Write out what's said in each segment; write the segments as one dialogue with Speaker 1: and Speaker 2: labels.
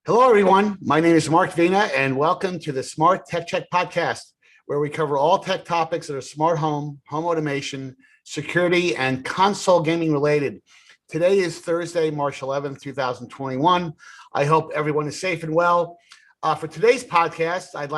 Speaker 1: Hello, everyone. My name is Mark Vina, and welcome to the Smart Tech Check podcast, where we cover all tech topics that are smart home, home automation, security, and console gaming related. Today is Thursday, March 11th, 2021. I hope everyone is safe and well. For today's podcast, I'm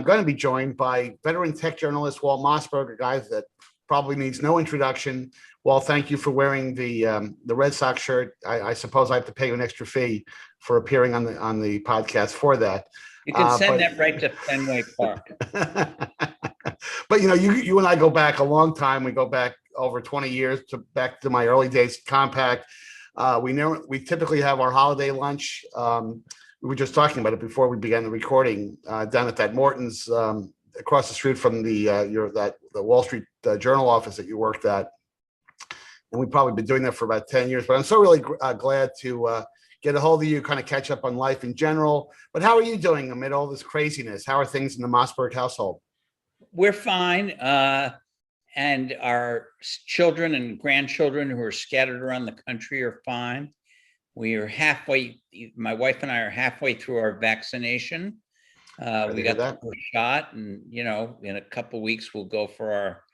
Speaker 1: going to be joined by veteran tech journalist Walt Mossberg, a guy that probably needs no introduction. Walt, thank you for wearing the Red Sox shirt. I suppose I have to pay you an extra fee for appearing on the podcast for that.
Speaker 2: You can send that right to Fenway Park.
Speaker 1: But you and I go back a long time. We go back over 20 years back to my early days at Compact. We typically have our holiday lunch. We were just talking about it before we began the recording down at that Morton's across the street from the Wall Street Journal office that you worked at. And we've probably been doing that for about 10 years. But I'm so really glad to get a hold of you, kind of catch up on life in general. But how are you doing amid all this craziness? How are things in the Mossberg household?
Speaker 2: We're fine. And our children and grandchildren who are scattered around the country are fine. We are halfway, my wife and I are halfway through our vaccination. We got the first shot, and in a couple of weeks we'll go for our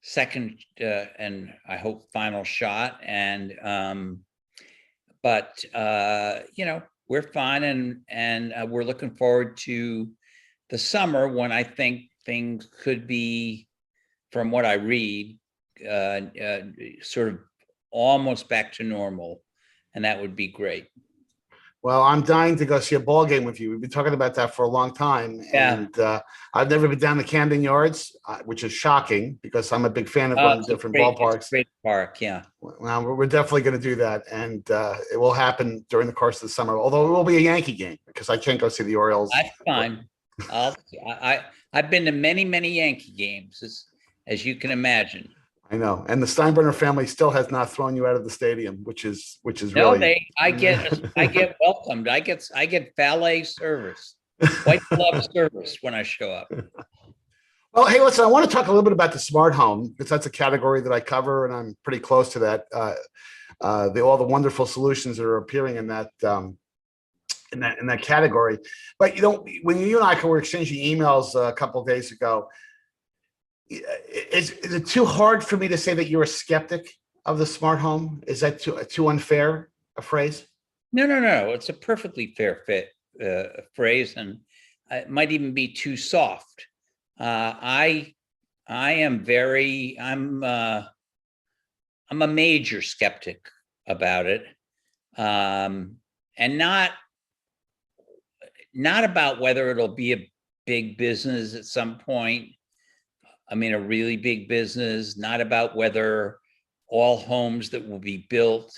Speaker 2: second and I hope final shot. And but we're fine, and we're looking forward to the summer when I think things could be, from what I read, sort of almost back to normal, and that would be great.
Speaker 1: Well, I'm dying to go see a ball game with you. We've been talking about that for a long time.
Speaker 2: Yeah.
Speaker 1: And I've never been down to Camden Yards, which is shocking because I'm a big fan of going to different ballparks.
Speaker 2: It's a great park, yeah.
Speaker 1: Well, we're definitely going to do that. And it will happen during the course of the summer, although it will be a Yankee game because I can't go see the Orioles.
Speaker 2: That's fine. I've been to many, many Yankee games, as you can imagine.
Speaker 1: I know, and the Steinbrenner family still has not thrown you out of the stadium, which is
Speaker 2: no,
Speaker 1: really.
Speaker 2: I get welcomed. I get valet service, white glove service when I show up.
Speaker 1: Well, hey, listen, I want to talk a little bit about the smart home because that's a category that I cover, and I'm pretty close to that. All the wonderful solutions that are appearing in that category. But when you and I were exchanging emails a couple of days ago. Is it too hard for me to say that you're a skeptic of the smart home? Is that too unfair a phrase?
Speaker 2: No. It's a perfectly fair phrase, and it might even be too soft. I'm a major skeptic about it, and not about whether it'll be a big business at some point. I mean, a really big business, not about whether all homes that will be built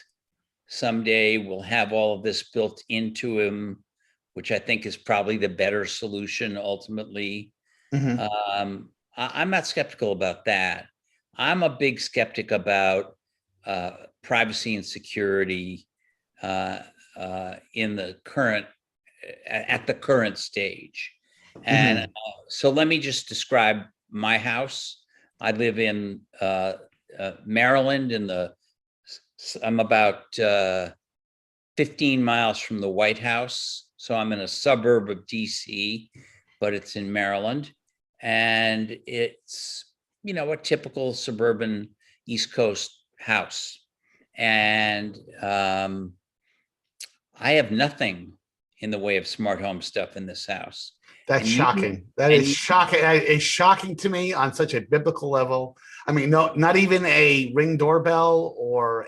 Speaker 2: someday will have all of this built into them, which I think is probably the better solution ultimately. Mm-hmm. I'm not skeptical about that. I'm a big skeptic about privacy and security at the current stage. Mm-hmm. And so let me just describe my house. I live in Maryland. I'm about 15 miles from the White House, so I'm in a suburb of DC, but it's in Maryland, and it's a typical suburban East Coast house, and I have nothing in the way of smart home stuff in this house.
Speaker 1: That's shocking. That is shocking. It's shocking to me on such a biblical level. I mean, no, not even a Ring doorbell or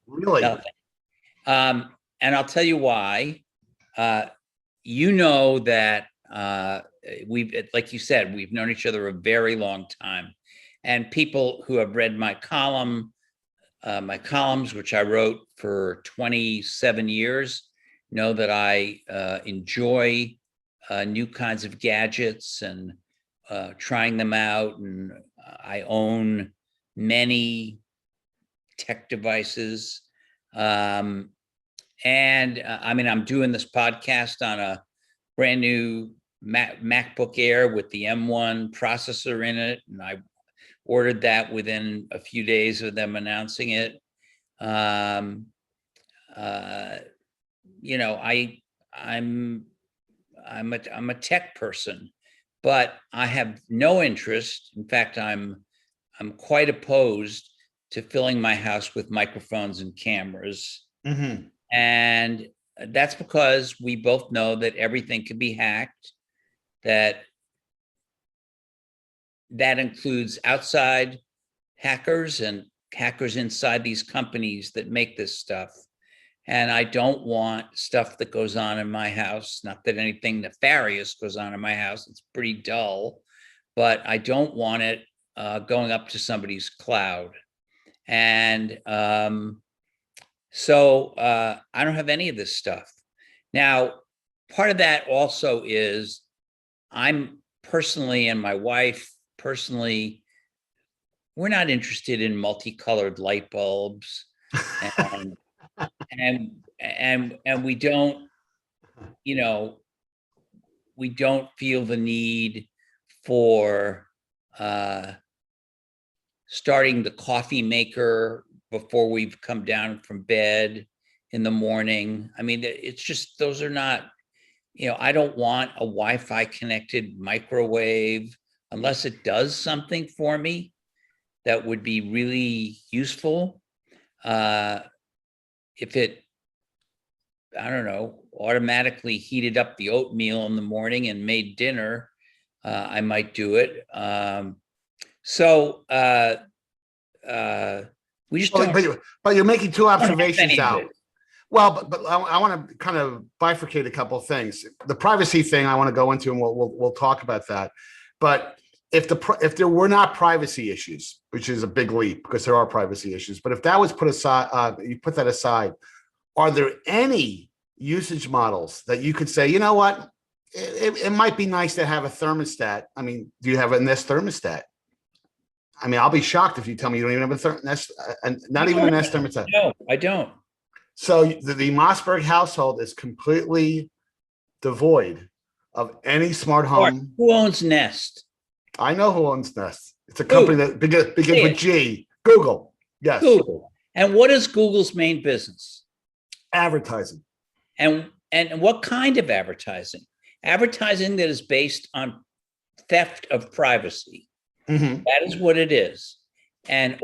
Speaker 1: really.
Speaker 2: Nothing. And I'll tell you why. That like you said, we've known each other a very long time, and people who have read my columns, which I wrote for 27 years, know that I enjoy new kinds of gadgets and trying them out. And I own many tech devices. And I mean, I'm doing this podcast on a brand new MacBook Air with the M1 processor in it. And I ordered that within a few days of them announcing it. I'm a tech person, but I have no interest. In fact, I'm quite opposed to filling my house with microphones and cameras.
Speaker 1: Mm-hmm.
Speaker 2: And that's because we both know that everything can be hacked, that includes outside hackers and hackers inside these companies that make this stuff. And I don't want stuff that goes on in my house. Not that anything nefarious goes on in my house. It's pretty dull, but I don't want it going up to somebody's cloud. And so I don't have any of this stuff. Now, part of that also is I'm personally, and my wife personally, we're not interested in multicolored light bulbs, and we don't, we don't feel the need for starting the coffee maker before we've come down from bed in the morning. I mean, it's just, those are not, I don't want a Wi-Fi connected microwave unless it does something for me that would be really useful. If it, I don't know, automatically heated up the oatmeal in the morning and made dinner, I might do it. We just don't.
Speaker 1: But you're making two observations now. Well, but I want to kind of bifurcate a couple of things. The privacy thing I want to go into, and we'll talk about that. But if there were not privacy issues, which is a big leap because there are privacy issues, but if that was put aside, you put that aside, are there any usage models that you could say, you know what, it might be nice to have a thermostat? I mean, do you have a Nest thermostat? I mean, I'll be shocked if you tell me you don't even have a Nest, not even a Nest thermostat.
Speaker 2: No, I don't.
Speaker 1: So the Mossberg household is completely devoid of any smart home.
Speaker 2: Who owns Nest?
Speaker 1: I know who owns Nest. It's a company that begins with G. Google. Yes.
Speaker 2: Google. And what is Google's main business?
Speaker 1: Advertising.
Speaker 2: And what kind of advertising? Advertising that is based on theft of privacy.
Speaker 1: Mm-hmm.
Speaker 2: That is what it is. And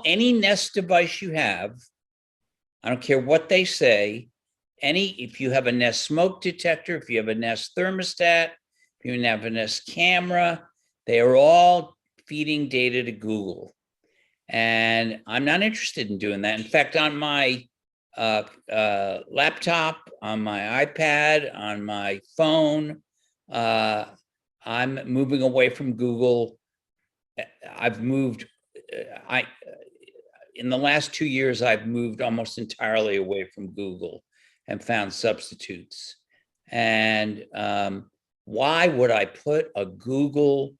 Speaker 2: any Nest device you have, I don't care what they say, if you have a Nest smoke detector, if you have a Nest thermostat, if you have a Nest camera, they are all feeding data to Google. And I'm not interested in doing that. In fact, on my laptop, on my iPad, on my phone, I'm moving away from Google. In the last 2 years, I've moved almost entirely away from Google and found substitutes. And why would I put a Google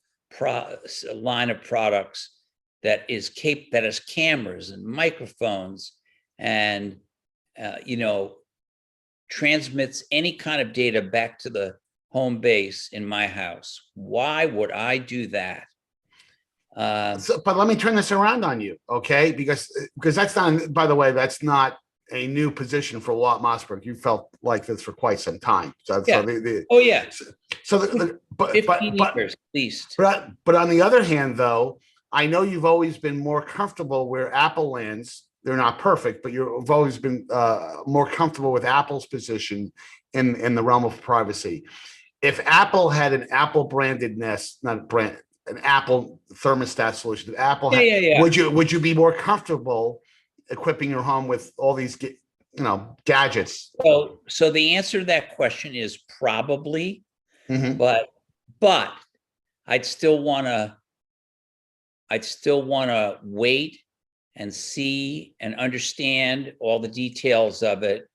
Speaker 2: line of products that has cameras and microphones and transmits any kind of data back to the home base in my house? Why would I do that?
Speaker 1: But let me turn this around on you, okay? Because that's not, by the way, that's not a new position for Walt Mossberg. You felt like this for quite some time.
Speaker 2: But
Speaker 1: 15 years at least. But on the other hand, though, I know you've always been more comfortable where Apple lands. They're not perfect, but you've always been more comfortable with Apple's position in the realm of privacy. If Apple had an Apple branded Nest, an Apple thermostat solution, would you be more comfortable equipping your home with all these gadgets?
Speaker 2: So the answer to that question is probably,
Speaker 1: mm-hmm.
Speaker 2: but I'd still want to wait and see and understand all the details of it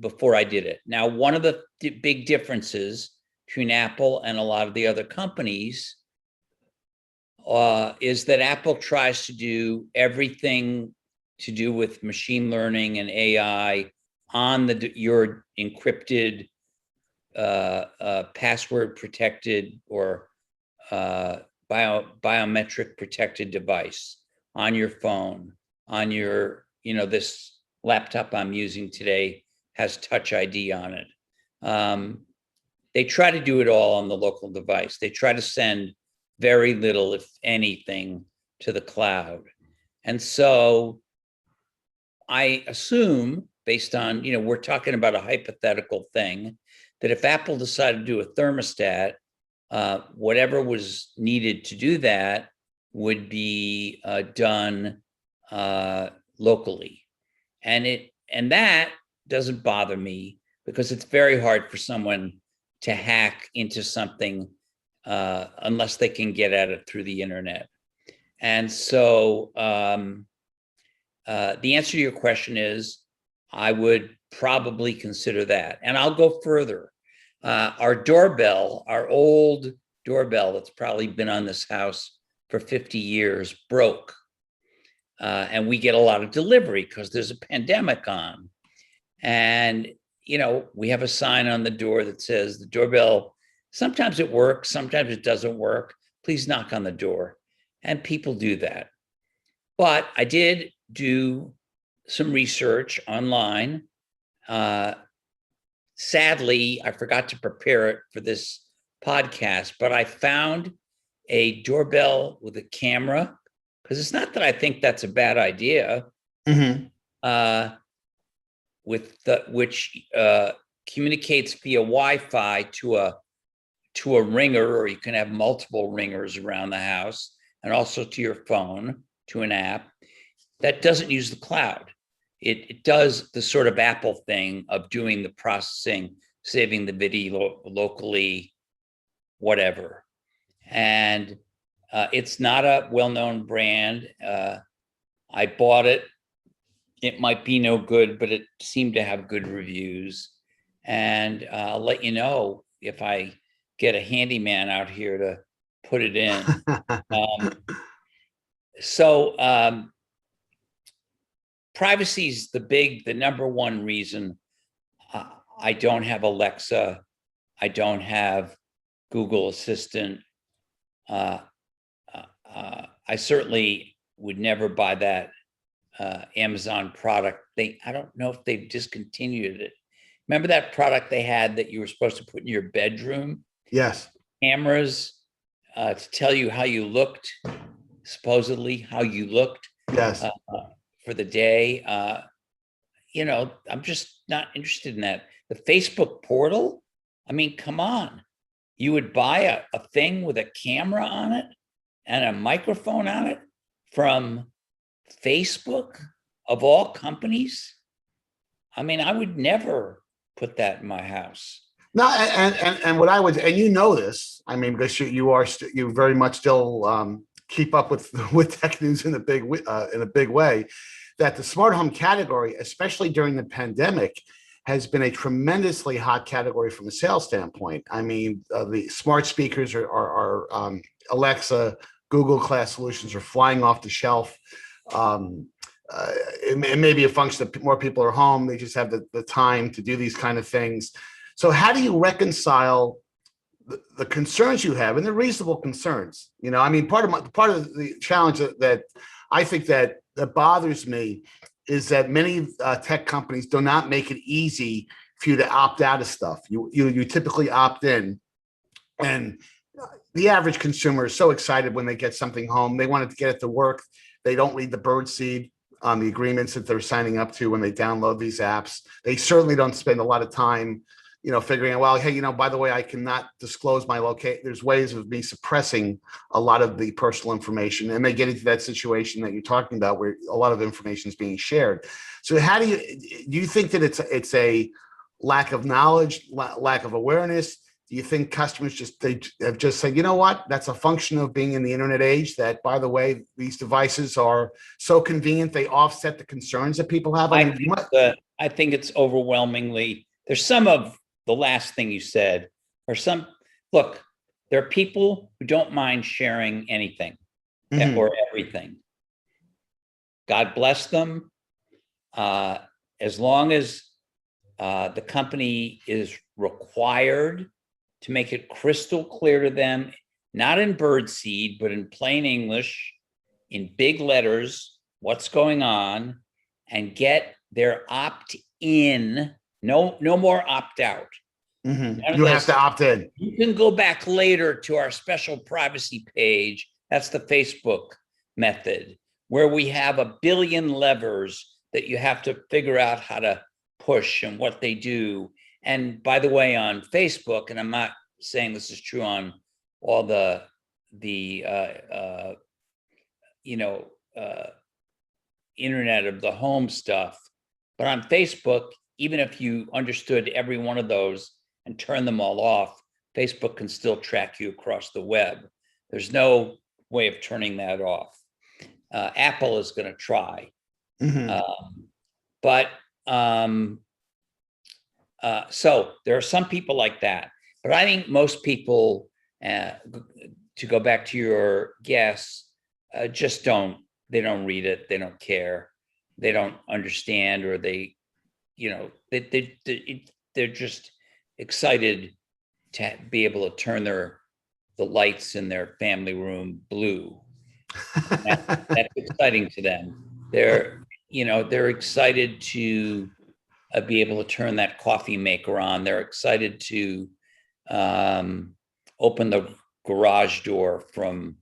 Speaker 2: before I did it. Now, one of the big differences between Apple and a lot of the other companies is that Apple tries to do everything to do with machine learning and AI on your encrypted, password protected or biometric protected device on your phone, on your, this laptop I'm using today has Touch ID on it. They try to do it all on the local device. They try to send very little, if anything, to the cloud. And so I assume, based on, we're talking about a hypothetical thing, that if Apple decided to do a thermostat, whatever was needed to do that would be done locally. And that doesn't bother me, because it's very hard for someone to hack into something unless they can get at it through the internet. And so the answer to your question is, I would probably consider that. And I'll go further. Our doorbell, our old doorbell that's probably been on this house for 50 years, broke. And we get a lot of delivery because there's a pandemic on. And, we have a sign on the door that says the doorbell, sometimes it works, sometimes it doesn't work. Please knock on the door. And people do that. But I did do some research online. Sadly, I forgot to prepare it for this podcast, but I found a doorbell with a camera, because it's not that I think that's a bad idea, which communicates via Wi-Fi to a ringer, or you can have multiple ringers around the house, and also to your phone, to an app that doesn't use the cloud. It does the sort of Apple thing of doing the processing, saving the video locally, whatever. And it's not a well-known brand. I bought it. It might be no good, but it seemed to have good reviews. And I'll let you know if I get a handyman out here to put it in. Privacy is the number one reason I don't have Alexa. I don't have Google Assistant. I certainly would never buy that Amazon product. I don't know if they've discontinued it. Remember that product they had that you were supposed to put in your bedroom?
Speaker 1: Yes.
Speaker 2: Cameras to tell you how you looked, supposedly how you looked.
Speaker 1: Yes.
Speaker 2: For the day. I'm just not interested in that. The Facebook portal, I mean, come on. You would buy a thing with a camera on it and a microphone on it from Facebook, of all companies? I mean, I would never put that in my house.
Speaker 1: No, and what I would, and this, I mean, because you very much still keep up with tech news in a big way, that the smart home category, especially during the pandemic, has been a tremendously hot category from a sales standpoint. I mean, the smart speakers are Alexa, Google class solutions are flying off the shelf. It may be a function that more people are home. They just have the time to do these kind of things. So how do you reconcile the concerns you have, and they're reasonable concerns? I mean, part of the challenge that I think that bothers me is that many tech companies do not make it easy for you to opt out of stuff. You typically opt in, and the average consumer is so excited when they get something home. They want to get it to work. They don't read the birdseed on the agreements that they're signing up to when they download these apps. They certainly don't spend a lot of time figuring out, well, hey, by the way, I cannot disclose my location. There's ways of me suppressing a lot of the personal information. And they get into that situation that you're talking about where a lot of information is being shared. So how do you think that it's a lack of knowledge, lack of awareness? Do you think customers have just said, you know what, that's a function of being in the internet age, that, by the way, these devices are so convenient, they offset the concerns that people have?
Speaker 2: I think it's overwhelmingly, there's some of the last thing you said, or look, there are people who don't mind sharing anything or everything. God bless them. As long as the company is required to make it crystal clear to them, not in birdseed, but in plain English, in big letters, what's going on, and get their opt-in No more opt out.
Speaker 1: You have to opt in.
Speaker 2: You can go back later to our special privacy page. That's the Facebook method, where we have a billion levers that you have to figure out how to push and what they do. And by the way, on Facebook, and I'm not saying this is true on all the internet of the home stuff, but on Facebook, even if you understood every one of those and turn them all off, Facebook can still track you across the web. There's no way of turning that off. Apple is going to try. So there are some people like that, but I think most people, to go back to your guess, just don't read it. They don't care. They don't understand, or they're just excited to be able to turn the lights in their family room blue. That's exciting to them. They're excited to be able to turn that coffee maker on. They're excited to open the garage door from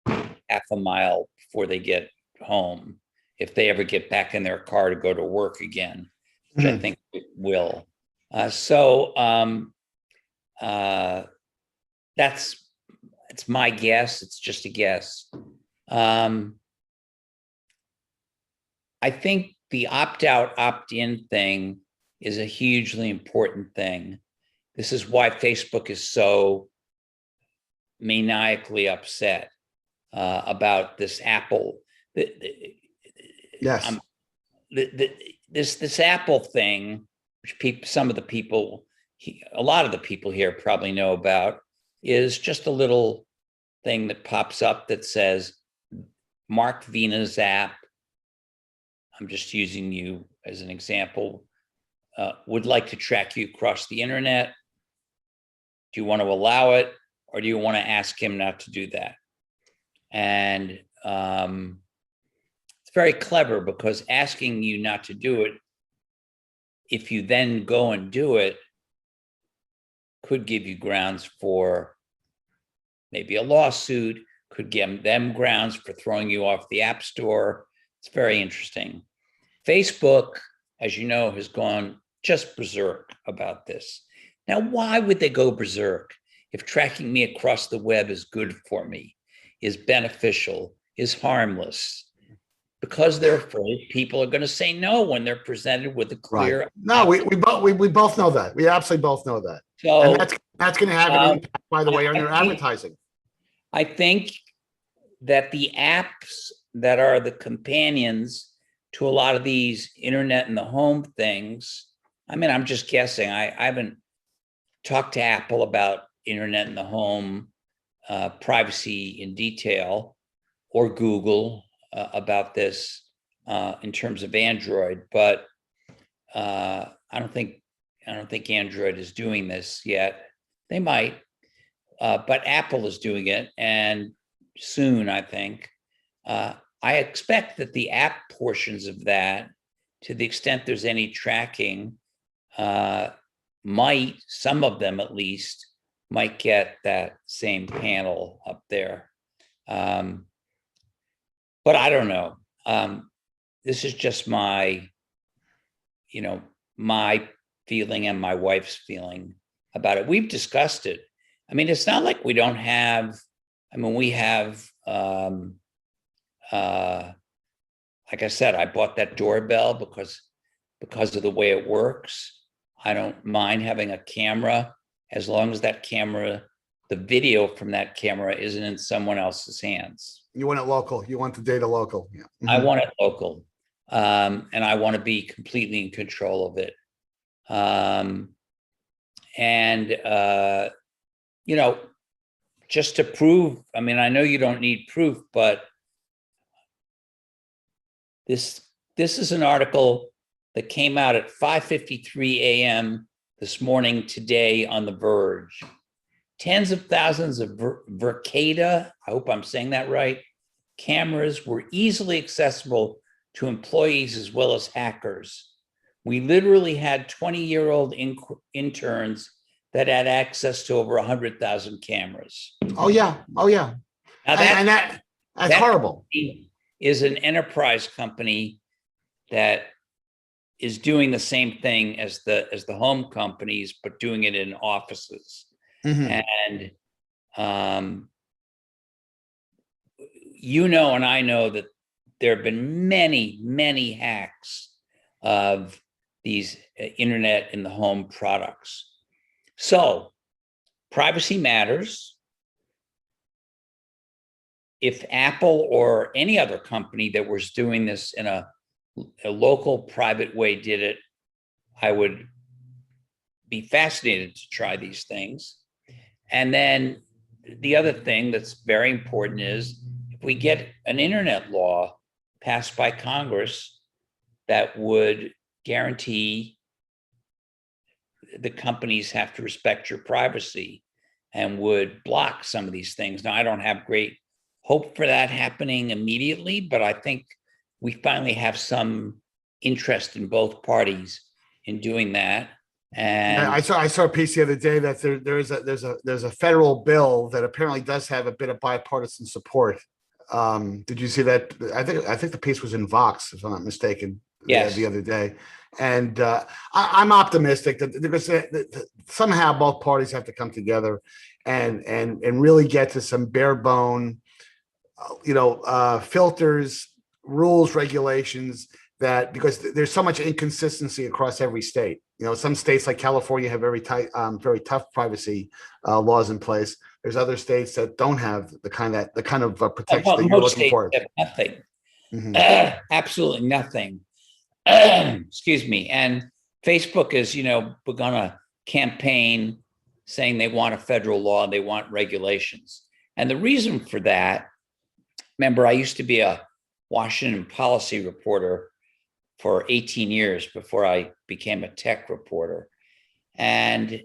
Speaker 2: half a mile before they get home, if they ever get back in their car to go to work again, which I think it will. It's my guess. It's just a guess. I think the opt-out, opt-in thing is a hugely important thing. This is why Facebook is so maniacally upset about this Apple.
Speaker 1: Yes.
Speaker 2: This Apple thing, which a lot of the people here probably know about, is just a little thing that pops up that says, Mark Vina's app, I'm just using you as an example, would like to track you across the internet. Do you want to allow it, or do you want to ask him not to do that? And it's very clever, because asking you not to do it, if you then go and do it, could give you grounds for maybe a lawsuit, could give them grounds for throwing you off the App Store. It's very interesting. Facebook, as you know, has gone just berserk about this. Now, why would they go berserk if tracking me across the web is good for me, is beneficial, is harmless? Because they're afraid people are going to say no when they're presented with a clear.
Speaker 1: Right. No, we both know that. We absolutely both know that. So, and that's going to have an impact, by the way, on their advertising.
Speaker 2: I think that the apps that are the companions to a lot of these internet and the home things, I mean, I'm just guessing. I haven't talked to Apple about internet and the home privacy in detail, or Google about this in terms of Android, but I don't think Android is doing this yet. They might, but Apple is doing it, and soon, I think. I expect that the app portions of that, to the extent there's any tracking, some of them at least, might get that same panel up there. But I don't know. This is just my feeling and my wife's feeling about it. We've discussed it. I mean, it's not like we don't have, we have, like I said, I bought that doorbell because of the way it works. I don't mind having a camera, as long as that camera, the video from that camera, isn't in someone else's hands.
Speaker 1: You want it local. You want the data local. Yeah.
Speaker 2: I want it local. And I want to be completely in control of it. Just to prove, I know you don't need proof, but this is an article that came out at 5:53 a.m. this morning today on The Verge. Tens of thousands of Verkada, I hope I'm saying that right, cameras were easily accessible to employees as well as hackers we literally had 20-year-old interns that had access to over 100,000 cameras.
Speaker 1: Oh yeah. Oh yeah.
Speaker 2: Now
Speaker 1: That's horrible.
Speaker 2: Is an enterprise company that is doing the same thing as the home companies, but doing it in offices. And and I know that there have been many hacks of these internet in the home products. So privacy matters. If Apple or any other company that was doing this in a local private way did it, I would be fascinated to try these things. And then the other thing that's very important is if we get an internet law passed by Congress that would guarantee the companies have to respect your privacy and would block some of these things. Now, I don't have great hope for that happening immediately, but I think we finally have some interest in both parties in doing that. And
Speaker 1: I saw a piece the other day that there's a federal bill that apparently does have a bit of bipartisan support. Did you see that? I think the piece was in Vox, if I'm not mistaken.
Speaker 2: Yes.
Speaker 1: The other day, and I'm optimistic that because somehow both parties have to come together and really get to some bare bone, filters, rules, regulations. That because there's so much inconsistency across every state. Some states like California have very very tough privacy laws in place. There's other states that don't have the kind of protection that you're looking for.
Speaker 2: Nothing, absolutely nothing. Excuse me. And Facebook has, begun a campaign saying they want a federal law, they want regulations, and the reason for that. Remember, I used to be a Washington policy reporter for 18 years before I became a tech reporter. And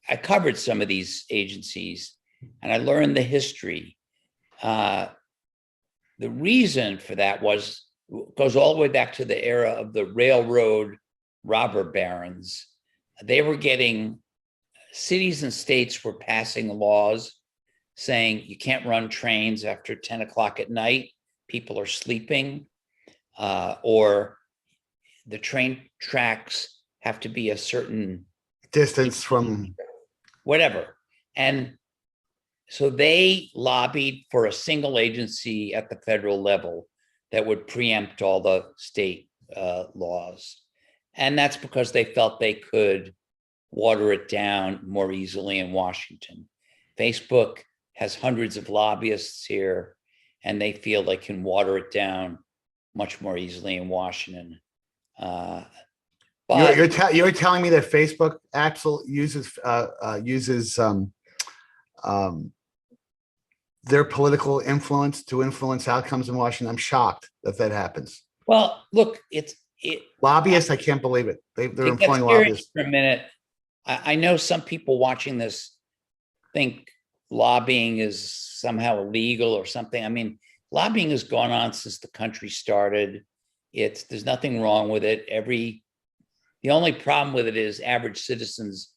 Speaker 2: I covered some of these agencies and I learned the history. The reason for that goes all the way back to the era of the railroad robber barons. They were cities and states were passing laws saying you can't run trains after 10 o'clock at night. People are sleeping. Or the train tracks have to be a certain
Speaker 1: distance from
Speaker 2: whatever. And so they lobbied for a single agency at the federal level that would preempt all the state laws. And that's because they felt they could water it down more easily in Washington. Facebook has hundreds of lobbyists here, and they feel they can water it down much more easily in Washington. But
Speaker 1: you're telling me that Facebook absolutely uses their political influence to influence outcomes in Washington. I'm shocked that happens.
Speaker 2: Well, look,
Speaker 1: lobbyists. I can't believe it. They're employing lobbyists.
Speaker 2: For a minute, I know some people watching this think lobbying is somehow illegal or something. I mean, lobbying has gone on since the country started. There's nothing wrong with it. The only problem with it is average citizens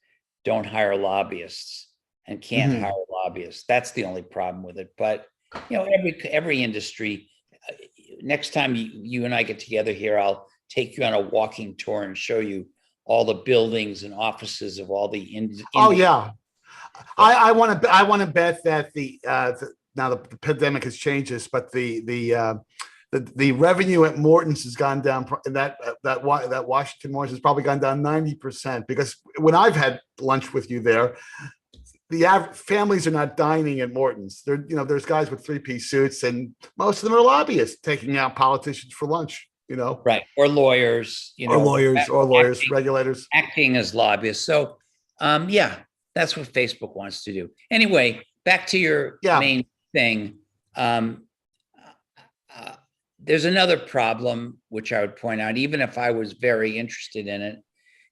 Speaker 2: don't hire lobbyists and can't hire lobbyists. That's the only problem with it. But every industry. Next time you and I get together here, I'll take you on a walking tour and show you all the buildings and offices of all the
Speaker 1: Oh yeah, I want to bet that now the pandemic has changed this, but the revenue at Morton's has gone down. That Washington Morton's has probably gone down 90%, because when I've had lunch with you there, the average families are not dining at Morton's. There's guys with 3-piece suits, and most of them are lobbyists taking out politicians for lunch.
Speaker 2: Right, or lawyers.
Speaker 1: Or lawyers, regulators
Speaker 2: acting as lobbyists. So, that's what Facebook wants to do. Anyway, back to your main thing. There's another problem which I would point out, even if I was very interested in it.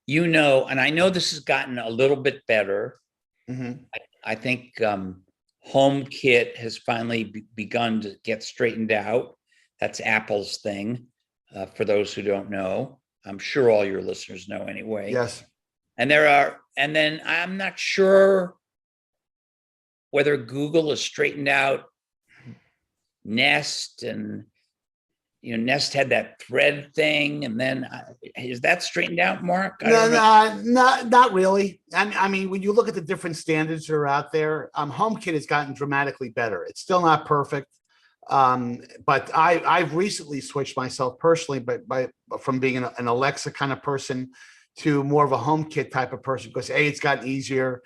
Speaker 2: And I know this has gotten a little bit better. I think HomeKit has finally begun to get straightened out. That's Apple's thing, for those who don't know. I'm sure all your listeners know anyway.
Speaker 1: Yes.
Speaker 2: And then I'm not sure whether Google has straightened out Nest, and Nest had that thread thing, and then is that straightened out, Mark?
Speaker 1: Not really. I mean, when you look at the different standards that are out there, HomeKit has gotten dramatically better. It's still not perfect, but I've recently switched myself personally, from being an Alexa kind of person to more of a HomeKit type of person, because it's gotten easier.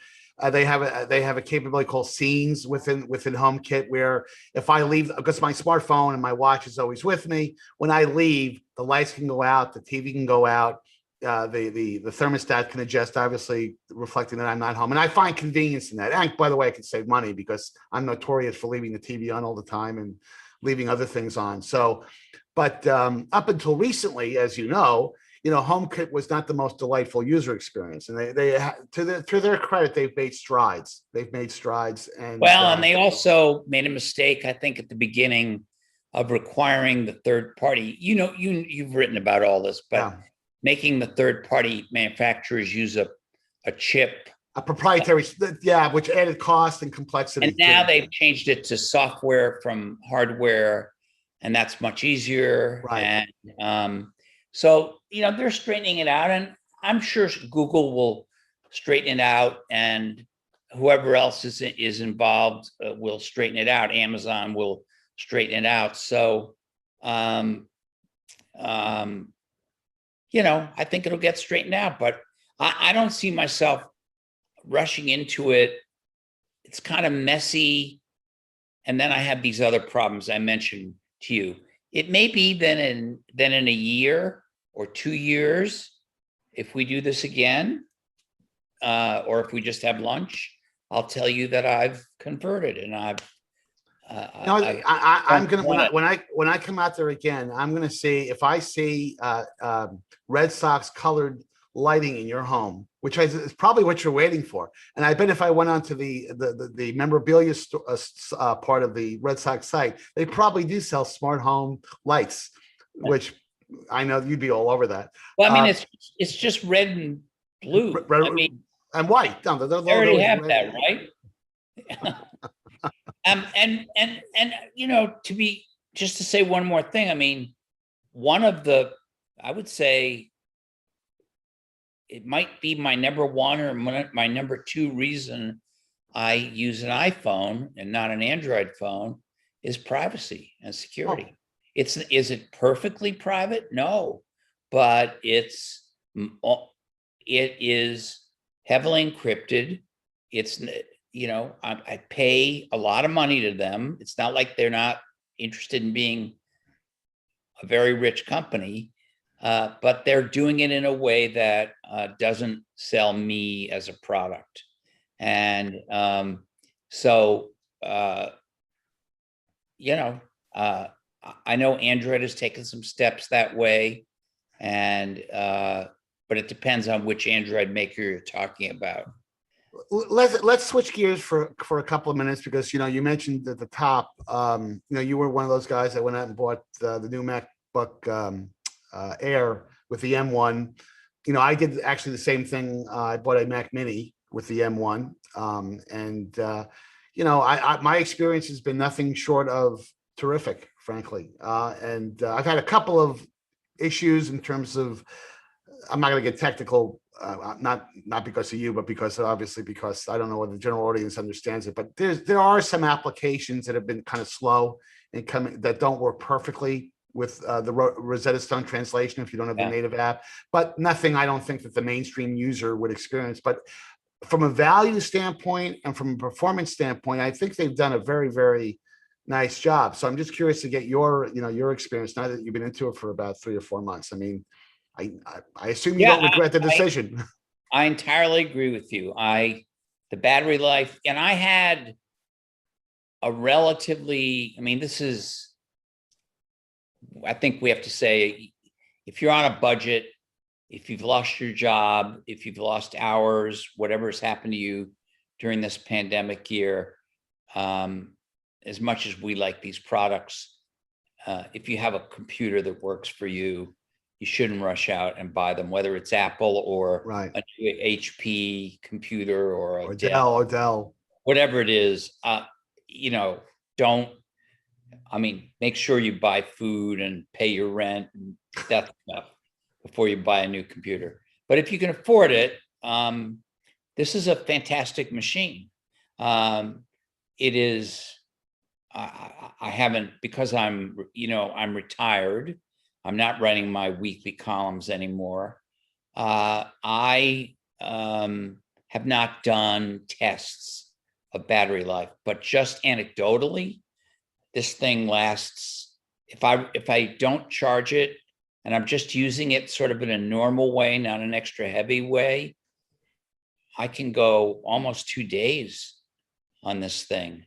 Speaker 1: They have a capability called scenes within HomeKit, where if I leave, because my smartphone and my watch is always with me, when I leave, the lights can go out, the TV can go out, the thermostat can adjust, obviously reflecting that I'm not home, and I find convenience in that. And by the way, I can save money because I'm notorious for leaving the TV on all the time and leaving other things on. So, but up until recently, as you know, HomeKit was not the most delightful user experience, and they to their credit, they've made strides. And
Speaker 2: and they also made a mistake, I think, at the beginning of requiring the third party. You've written about all this, but making the third party manufacturers use a chip,
Speaker 1: a proprietary, which added cost and complexity.
Speaker 2: And now they've changed it to software from hardware, and that's much easier.
Speaker 1: Right.
Speaker 2: And so, they're straightening it out, and I'm sure Google will straighten it out, and whoever else is involved will straighten it out. Amazon will straighten it out. So, I think it'll get straightened out, but I don't see myself rushing into it. It's kind of messy. And then I have these other problems I mentioned to you. It may be then in a year or 2 years, if we do this again, or if we just have lunch, I'll tell you that I've converted, and I'm
Speaker 1: gonna, when I come out there again, I'm gonna see if I see Red Sox colored lighting in your home, which is probably what you're waiting for. And I bet if I went onto the memorabilia part of the Red Sox site, they probably do sell smart home lights, which I know you'd be all over that.
Speaker 2: Well, I mean, it's just red and blue.
Speaker 1: And white. No,
Speaker 2: they already have that, right? And to say one more thing, I mean, I would say it might be my number one or my number two reason I use an iPhone and not an Android phone is privacy and security. Is it perfectly private? No, but it is heavily encrypted. It's, I pay a lot of money to them. It's not like they're not interested in being a very rich company, but they're doing it in a way that doesn't sell me as a product. And I know Android has taken some steps that way, and but it depends on which Android maker you're talking about.
Speaker 1: Let's switch gears for a couple of minutes, because you mentioned at the top, you were one of those guys that went out and bought the new MacBook Air with the M1. I did actually the same thing. I bought a Mac Mini with the M1, and my experience has been nothing short of terrific, frankly. And I've had a couple of issues in terms of, I'm not going to get technical, not because of you, but because I don't know whether the general audience understands it. But there are some applications that have been kind of slow and that don't work perfectly with the Rosetta Stone translation if you don't have the native app. But nothing I don't think that the mainstream user would experience. But from a value standpoint and from a performance standpoint, I think they've done a very, very nice job. So I'm just curious to get your experience now that you've been into it for about 3 or 4 months. I mean, I assume you don't regret the decision.
Speaker 2: I entirely agree with you. The battery life, and I had a relatively, I think we have to say, if you're on a budget, if you've lost your job, if you've lost hours, whatever has happened to you during this pandemic year, as much as we like these products, if you have a computer that works for you, you shouldn't rush out and buy them, whether it's Apple or
Speaker 1: Right.
Speaker 2: a new HP computer or a
Speaker 1: Or
Speaker 2: Dell,
Speaker 1: Dell.
Speaker 2: whatever it is. You know, don't. I mean, make sure you buy food and pay your rent and that stuff before you buy a new computer. But if you can afford it, this is a fantastic machine. It is. I haven't, because I'm retired. I'm not writing my weekly columns anymore. I have not done tests of battery life, but just anecdotally, this thing lasts. If I don't charge it and I'm just using it sort of in a normal way, not an extra heavy way, I can go almost 2 days on this thing.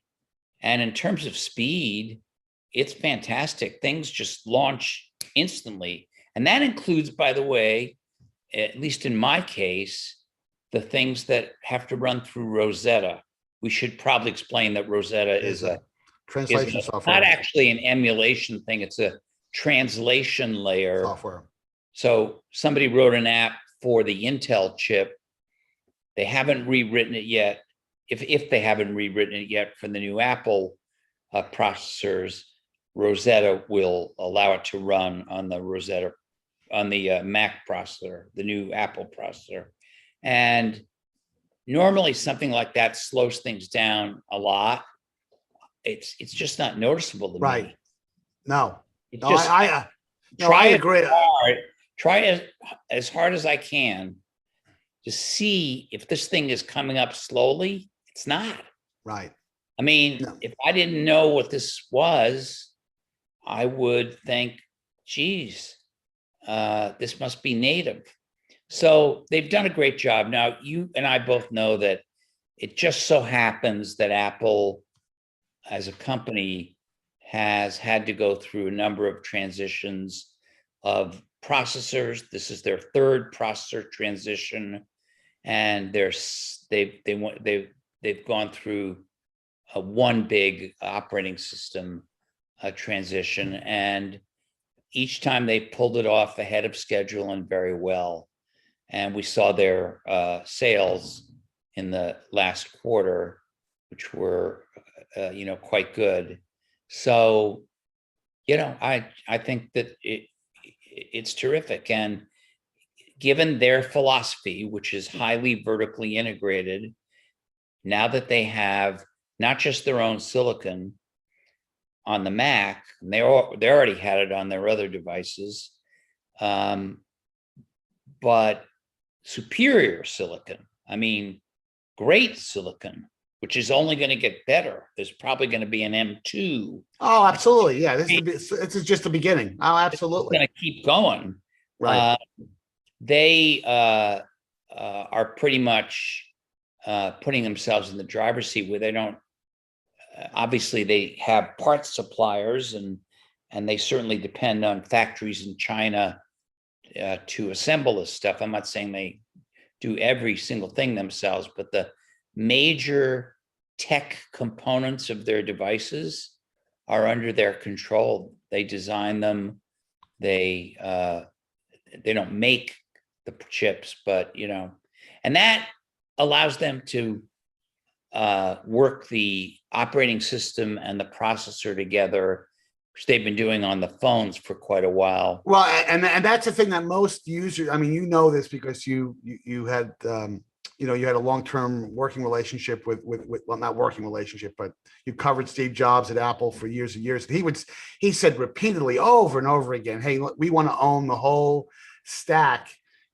Speaker 2: And in terms of speed, it's fantastic. Things just launch instantly. And that includes, by the way, at least in my case, the things that have to run through Rosetta. We should probably explain that Rosetta is a
Speaker 1: translation software.
Speaker 2: Not actually an emulation thing. It's a translation layer.
Speaker 1: Software.
Speaker 2: So somebody wrote an app for the Intel chip. They haven't rewritten it yet. If they haven't rewritten it yet for the new Apple processors, Rosetta will allow it to run on the Rosetta, on the Mac processor, the new Apple processor. And normally something like that slows things down a lot. It's just not noticeable to
Speaker 1: Right.
Speaker 2: me.
Speaker 1: No.
Speaker 2: It's
Speaker 1: No,
Speaker 2: just
Speaker 1: I agree.
Speaker 2: try as hard as I can to see if this thing is coming up slowly. It's not.
Speaker 1: Right.
Speaker 2: I mean,
Speaker 1: No.
Speaker 2: if I didn't know what this was, I would think, geez, this must be native. So they've done a great job. Now, you and I both know that it just so happens that Apple, as a company, has had to go through a number of transitions of processors. This is their third processor transition, and they've gone through one big operating system transition, and each time they pulled it off ahead of schedule and very well. And we saw their sales in the last quarter, which were quite good. So, I think that it's terrific. And given their philosophy, which is highly vertically integrated, now that they have not just their own silicon on the Mac, and they already had it on their other devices, but superior silicon. I mean, great silicon, which is only going to get better. There's probably going to be an M2.
Speaker 1: Oh, absolutely. Yeah, this is just the beginning. Oh, absolutely.
Speaker 2: It's going to keep going.
Speaker 1: Right.
Speaker 2: They are pretty much putting themselves in the driver's seat, where they don't. Obviously, they have parts suppliers, and they certainly depend on factories in China to assemble this stuff. I'm not saying they do every single thing themselves, but the major tech components of their devices are under their control. They design them. They don't make the chips, but and that allows them to work the operating system and the processor together, which they've been doing on the phones for quite a while.
Speaker 1: Well, and that's the thing that most users, I mean, this because you had you had a long-term working relationship with well, not working relationship, but you covered Steve Jobs at Apple for years and years. He said repeatedly over and over again, hey, we want to own the whole stack,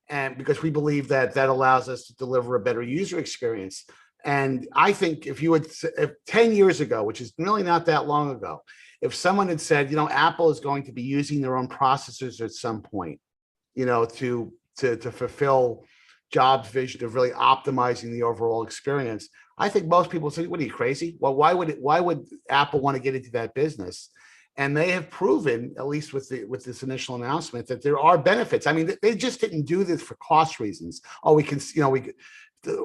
Speaker 1: and because we believe that allows us to deliver a better user experience. And I think if 10 years ago, which is really not that long ago, if someone had said, Apple is going to be using their own processors at some point, to fulfill Jobs' vision of really optimizing the overall experience, I think most people say, "What, are you crazy? Well, why would Apple want to get into that business?" And they have proven, at least with this initial announcement, that there are benefits. I mean, they just didn't do this for cost reasons. Oh,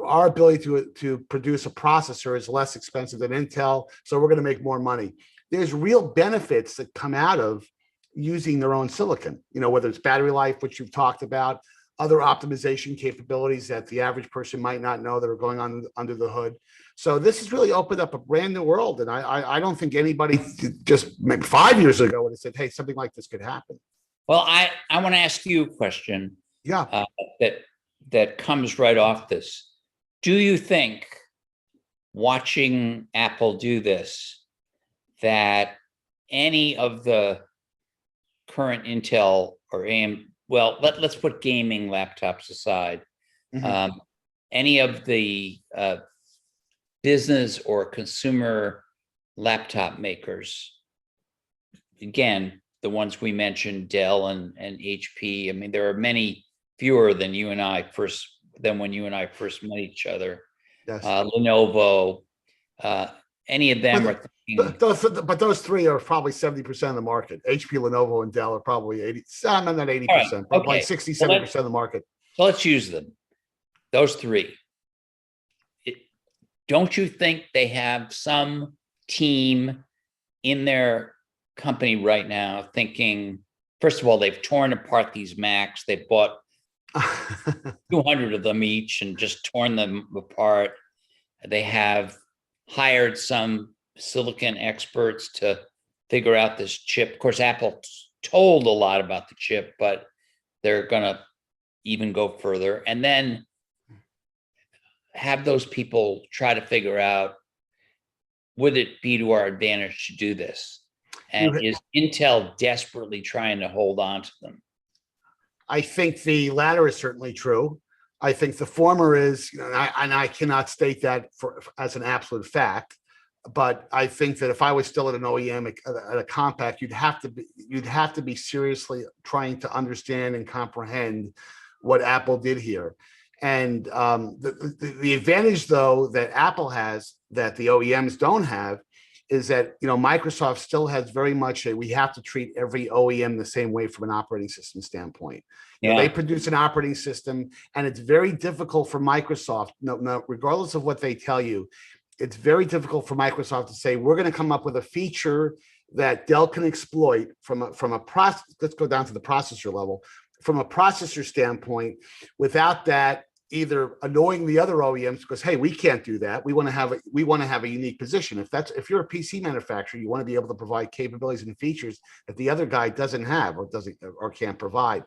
Speaker 1: our ability to produce a processor is less expensive than Intel, so we're going to make more money. There's real benefits that come out of using their own silicon, whether it's battery life, which you've talked about, other optimization capabilities that the average person might not know that are going on under the hood. So this has really opened up a brand new world. And I don't think anybody just maybe 5 years ago would have said, hey, something like this could happen.
Speaker 2: Well, I want to ask you a question.
Speaker 1: Yeah.
Speaker 2: That comes right off this. Do you think, watching Apple do this, that any of the current Intel or AMD, well, let's put gaming laptops aside, any of the business or consumer laptop makers, again, the ones we mentioned, Dell and HP, I mean, there are many fewer than when you and I first met each other.
Speaker 1: Yes.
Speaker 2: Lenovo, any of them are thinking.
Speaker 1: But those three are probably 70% of the market. HP, Lenovo, and Dell are probably 80, not 80%, right, but like 60, 70% of the market.
Speaker 2: So let's use them. Those three. Don't you think they have some team in their company right now thinking, first of all, they've torn apart these Macs, they bought 200 of them each and just torn them apart. They have hired some silicon experts to figure out this chip. Of course, Apple told a lot about the chip, but they're going to even go further. And then have those people try to figure out, would it be to our advantage to do this? And is Intel desperately trying to hold on to them?
Speaker 1: I think the latter is certainly true. I think the former is, and I cannot state that as an absolute fact, but I think that if I was still at an OEM at a compact, you'd have to be seriously trying to understand and comprehend what Apple did here. And the advantage, though, that Apple has that the OEMs don't have is that Microsoft still has very much we have to treat every OEM the same way from an operating system standpoint. They produce an operating system, and it's very difficult for Microsoft, regardless of what they tell you, it's very difficult for Microsoft to say, we're going to come up with a feature that Dell can exploit from a process. Let's go down to the processor level. From a processor standpoint, without that either annoying the other OEMs because, hey, we can't do that. We want to have a unique position. If you're a PC manufacturer, you want to be able to provide capabilities and features that the other guy doesn't have or can't provide.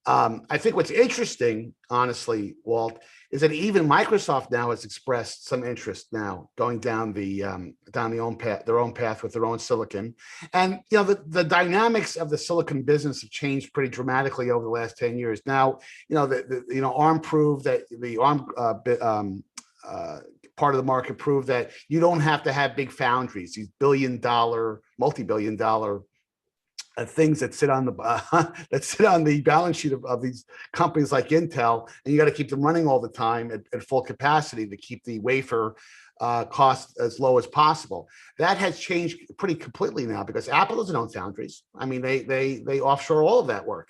Speaker 1: I think what's interesting, honestly, Walt, is that even Microsoft now has expressed some interest now going down their own path with their own silicon. And the dynamics of the silicon business have changed pretty dramatically over the last 10 years. Now, ARM proved that the ARM part of the market proved that you don't have to have big foundries, these multi-billion-dollar things that sit on the balance sheet of these companies like Intel, and you got to keep them running all the time at full capacity to keep the wafer cost as low as possible. That has changed pretty completely now because Apple doesn't own foundries. I mean, they offshore all of that work.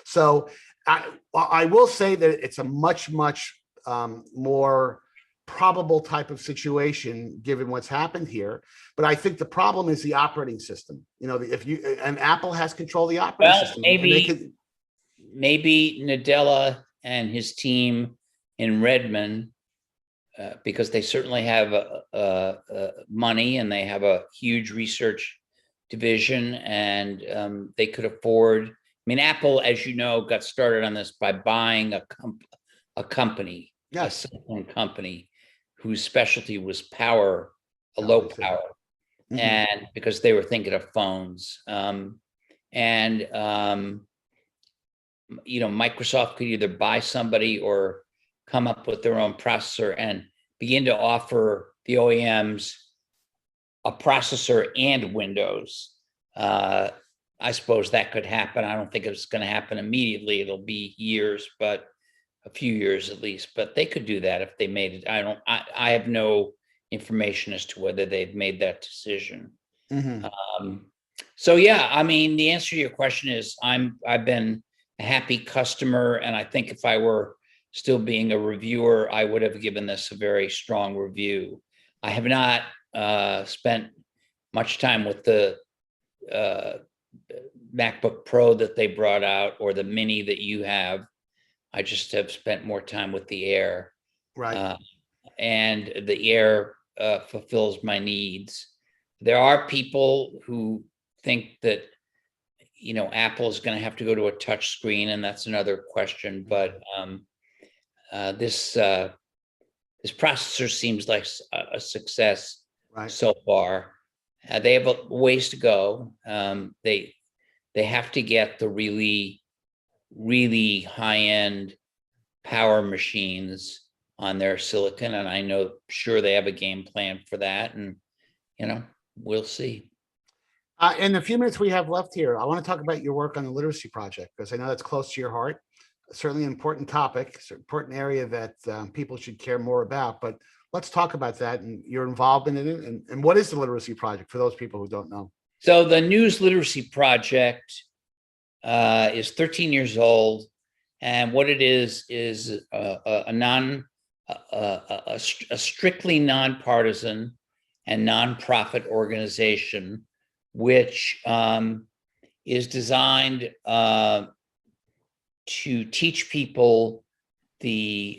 Speaker 1: So I will say that it's a much more probable type of situation given what's happened here. But I think the problem is the operating system. And Apple has control of the operating system.
Speaker 2: Maybe Nadella and his team in Redmond, because they certainly have money and they have a huge research division, and they could afford. I mean, Apple, as you know, got started on this by buying a company, a silicon company, whose specialty was power, low power, and because they were thinking of phones. Microsoft could either buy somebody or come up with their own processor and begin to offer the OEMs a processor and Windows. I suppose that could happen. I don't think it's going to happen immediately. It'll be years, but a few years at least, but they could do that if they made it. I have no information as to whether they've made that decision. So yeah, I mean, the answer to your question is I've been a happy customer, and I think if I were still being a reviewer, I would have given this a very strong review. I have not spent much time with the MacBook Pro that they brought out or the Mini that you have. I just have spent more time with the Air.
Speaker 1: Right.
Speaker 2: And the Air fulfills my needs. There are people who think that, Apple is going to have to go to a touch screen, and that's another question. But this processor seems like a success so far. They have a ways to go. They have to get the really, really high-end power machines on their silicon, and I know sure they have a game plan for that, and we'll see.
Speaker 1: In the few minutes we have left here, I want to talk about your work on the literacy project, because I know that's close to your heart. Certainly an important topic, it's an important area that people should care more about. But let's talk about that and your involvement in it. And what is the literacy project for those people who don't know?
Speaker 2: So the News Literacy Project is 13 years old, and what it is a strictly nonpartisan and nonprofit organization, which is designed to teach people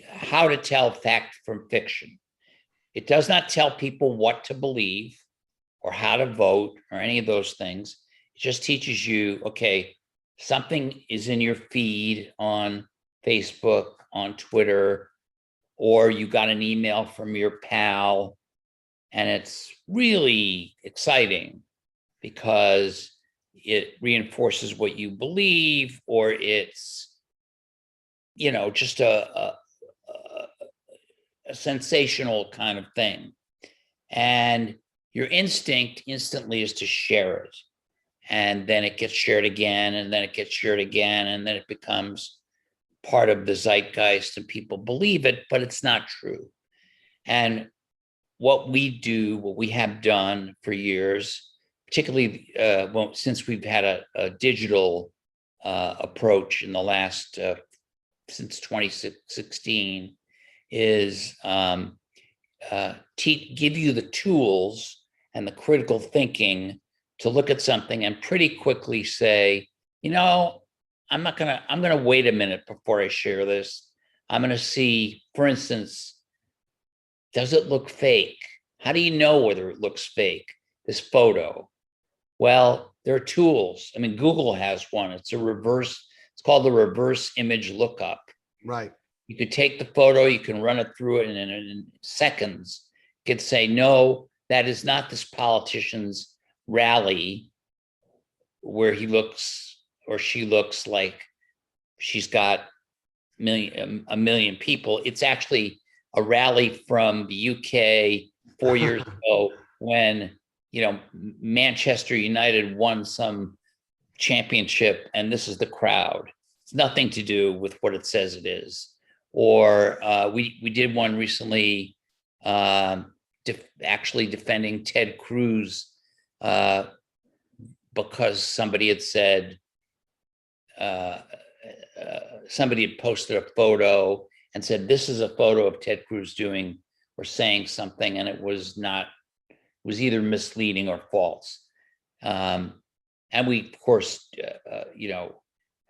Speaker 2: how to tell fact from fiction. It does not tell people what to believe or how to vote or any of those things. It just teaches you, okay, something is in your feed on Facebook, on Twitter, or you got an email from your pal, and it's really exciting because it reinforces what you believe, or it's, just a sensational kind of thing. And your instinct instantly is to share it. And then it gets shared again, and then it gets shared again, and then it becomes part of the zeitgeist and people believe it, but it's not true. And what we have done for years, particularly since we've had a digital approach in the last, since 2016, is give you the tools and the critical thinking to look at something and pretty quickly say, I'm gonna wait a minute before I share this. I'm gonna see, for instance, does it look fake? How do you know whether it looks fake, this photo? Well, there are tools. I mean, Google has one. It's called the reverse image lookup.
Speaker 1: Right.
Speaker 2: You could take the photo, you can run it through it, and in seconds, you could say, no, that is not this politician's rally where he looks or she looks like she's got a million people. It's actually a rally from the UK 4 years ago when, Manchester United won some championship, and this is the crowd. It's nothing to do with what it says it is. Or we did one recently actually defending Ted Cruz because somebody had said, somebody had posted a photo and said, this is a photo of Ted Cruz doing or saying something, and it was either misleading or false. And we, of course,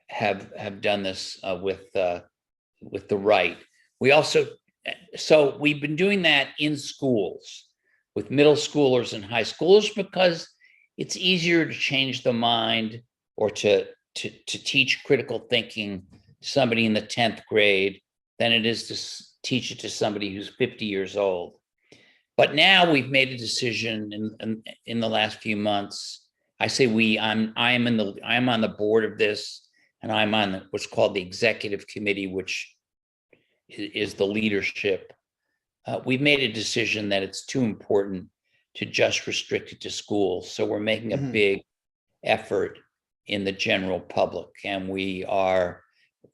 Speaker 2: have done this with the right. So we've been doing that in schools with middle schoolers and high schoolers because it's easier to change the mind or to teach critical thinking to somebody in the 10th grade than it is to teach it to somebody who's 50 years old. But now we've made a decision in the last few months. I say I'm on the board of this, and I'm on what's called the executive committee, which is the leadership. We've made a decision that it's too important to just restrict it to schools. So we're making a big effort in the general public. And we have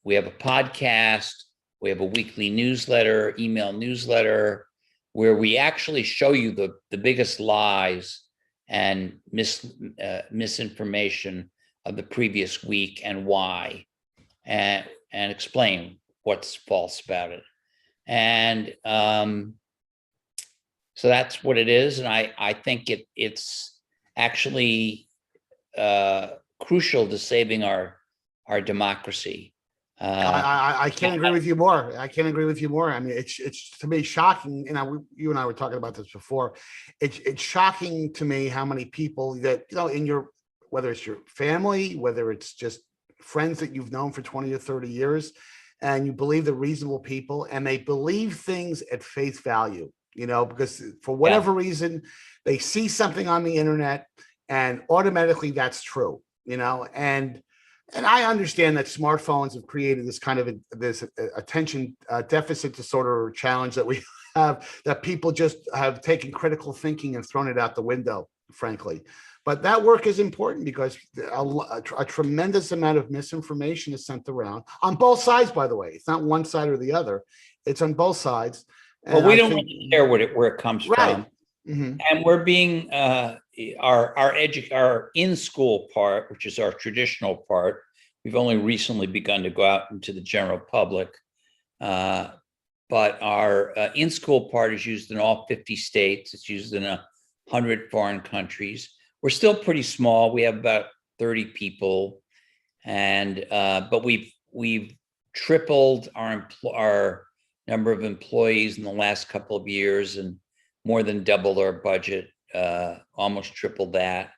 Speaker 2: a podcast, we have a weekly newsletter, email newsletter, where we actually show you the biggest lies and misinformation of the previous week and why, and explain what's false about it. And so that's what it is. And I think it's actually crucial to saving our democracy.
Speaker 1: I can't agree with you more. I can't agree with you more. I mean, it's to me shocking. You and I were talking about this before. It's shocking to me how many people that, in your, whether it's your family, whether it's just friends that you've known for 20 or 30 years, and you believe they're reasonable people and they believe things at face value, because for whatever reason, they see something on the internet and automatically that's true, and I understand that smartphones have created this kind of this attention deficit disorder challenge that we have, that people just have taken critical thinking and thrown it out the window, frankly. But that work is important because a tremendous amount of misinformation is sent around on both sides, by the way. It's not one side or the other. It's on both sides.
Speaker 2: Well, we don't really care where it comes from.
Speaker 1: Mm-hmm.
Speaker 2: And we're being our in-school part, which is our traditional part. We've only recently begun to go out into the general public, but our in-school part is used in all 50 states. It's used in 100 foreign countries. We're still pretty small. We have about 30 people, and but we've tripled our number of employees in the last couple of years, and more than doubled our budget, almost tripled that.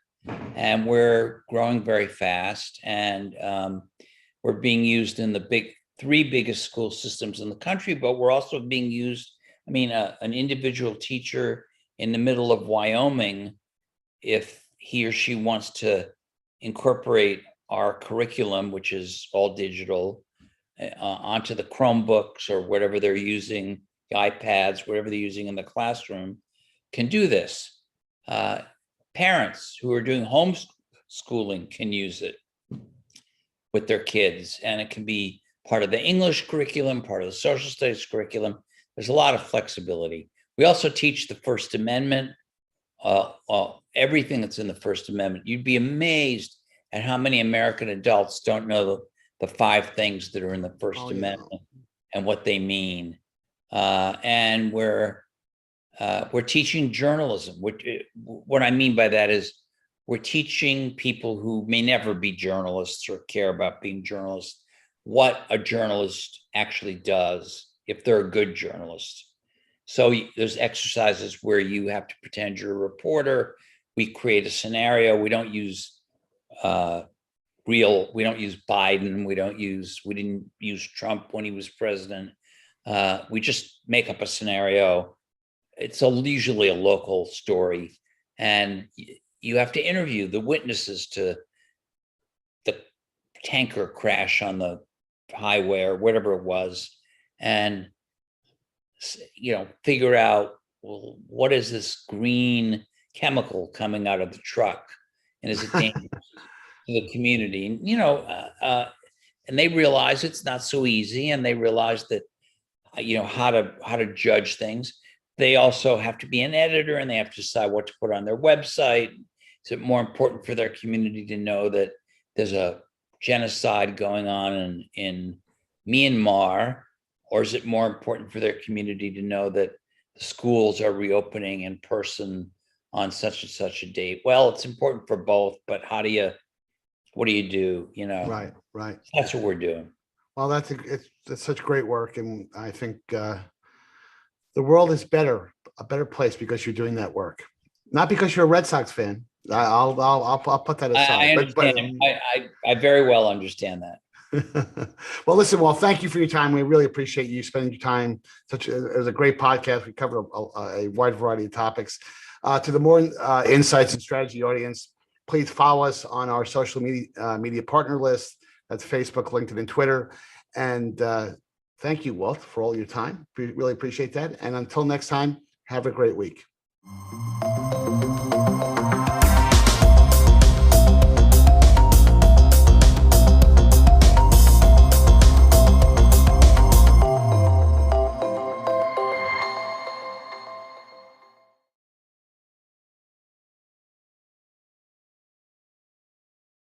Speaker 2: And we're growing very fast, and we're being used in the three biggest school systems in the country, but we're also being used, an individual teacher in the middle of Wyoming, if he or she wants to incorporate our curriculum, which is all digital, onto the Chromebooks or whatever they're using, the iPads, whatever they're using in the classroom, can do this. Parents who are doing homeschooling can use it with their kids, and it can be part of the English curriculum, part of the social studies curriculum. There's a lot of flexibility. We also teach the First Amendment, everything that's in the First Amendment. You'd be amazed at how many American adults don't know the 5 things that are in the First Amendment and what they mean. And we're teaching journalism. What I mean by that is we're teaching people who may never be journalists or care about being journalists what a journalist actually does if they're a good journalist. So there's exercises where you have to pretend you're a reporter. We create a scenario. We don't use we don't use Biden. We didn't use Trump when he was president. We just make up a scenario. It's usually a local story, and you have to interview the witnesses to the tanker crash on the highway or whatever it was, and figure out, well, what is this green chemical coming out of the truck, and is it dangerous to the community? And they realize it's not so easy, and they realize that how to judge things. They also have to be an editor, and they have to decide what to put on their website. Is it more important for their community to know that there's a genocide going on in Myanmar, or is it more important for their community to know that the schools are reopening in person on such and such a date? Well, it's important for both, but what do you do?
Speaker 1: Right.
Speaker 2: That's what we're doing.
Speaker 1: Well, that's such great work, and I think the world is a better place because you're doing that work, not because you're a Red Sox fan. I'll put that aside.
Speaker 2: I understand. I very well understand that.
Speaker 1: Well, listen, thank you for your time. We really appreciate you spending your time. It was a great podcast. We covered a wide variety of topics. To the Moor Insights and Strategy audience, please follow us on our social media partner list. That's Facebook, LinkedIn, and Twitter. And thank you, Walt, for all your time. We really appreciate that. And until next time, have a great week.